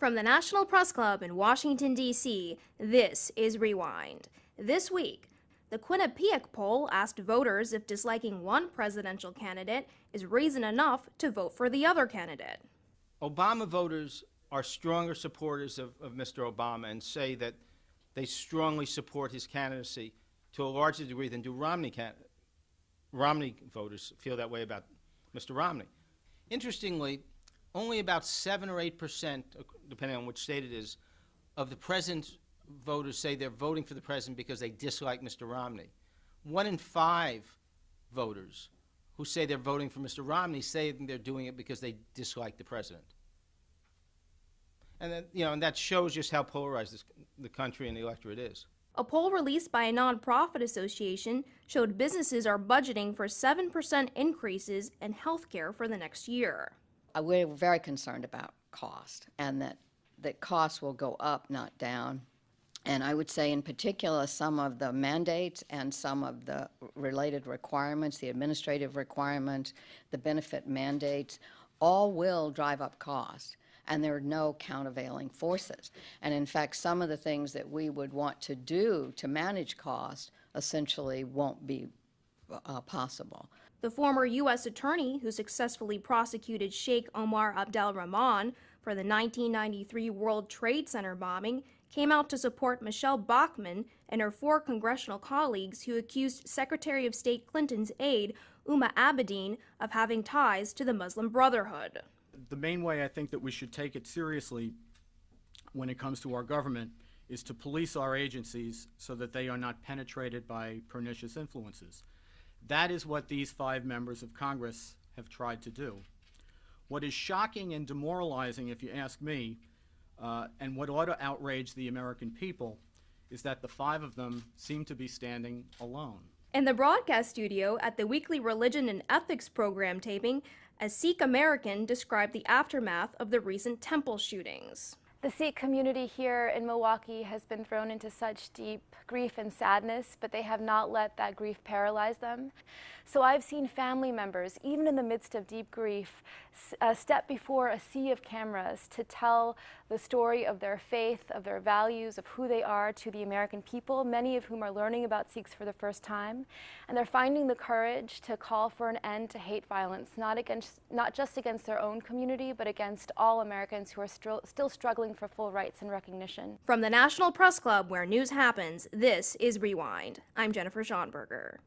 From the National Press Club in Washington, D.C., this is Rewind. This week, the Quinnipiac poll asked voters if disliking one presidential candidate is reason enough to vote for the other candidate. Obama voters are stronger supporters of Mr. Obama and say that they strongly support his candidacy to a larger degree than do Romney voters feel that way about Mr. Romney. Interestingly, only about 7 or 8%, depending on which state it is, of the president's voters say they're voting for the president because they dislike Mr. Romney. 1 in 5 voters who say they're voting for Mr. Romney say they're doing it because they dislike the president. And that, and that shows just how polarized the country and the electorate is. A poll released by a nonprofit association showed businesses are budgeting for 7% increases in health care for the next year. We're very concerned about cost, and that costs will go up, not down. And I would say in particular some of the mandates and some of the related requirements, the administrative requirements, the benefit mandates, all will drive up cost. And there are no countervailing forces. And in fact, some of the things that we would want to do to manage cost essentially won't be possible. The former U.S. attorney who successfully prosecuted Sheikh Omar Abdel Rahman for the 1993 World Trade Center bombing came out to support Michelle Bachmann and her 4 congressional colleagues who accused Secretary of State Clinton's aide, Uma Abedin, of having ties to the Muslim Brotherhood. The main way I think that we should take it seriously when it comes to our government is to police our agencies so that they are not penetrated by pernicious influences. That is what these 5 members of Congress have tried to do. What is shocking and demoralizing, if you ask me, and what ought to outrage the American people, is that the 5 of them seem to be standing alone. In the broadcast studio at the weekly Religion and Ethics program taping, a Sikh American described the aftermath of the recent temple shootings. The Sikh community here in Milwaukee has been thrown into such deep grief and sadness, but they have not let that grief paralyze them. So I've seen family members, even in the midst of deep grief, step before a sea of cameras to tell the story of their faith, of their values, of who they are to the American people, many of whom are learning about Sikhs for the first time. And they're finding the courage to call for an end to hate violence, not just against their own community, but against all Americans who are still struggling for full rights and recognition. From the National Press Club, where news happens, this is Rewind. I'm Jennifer Schonberger.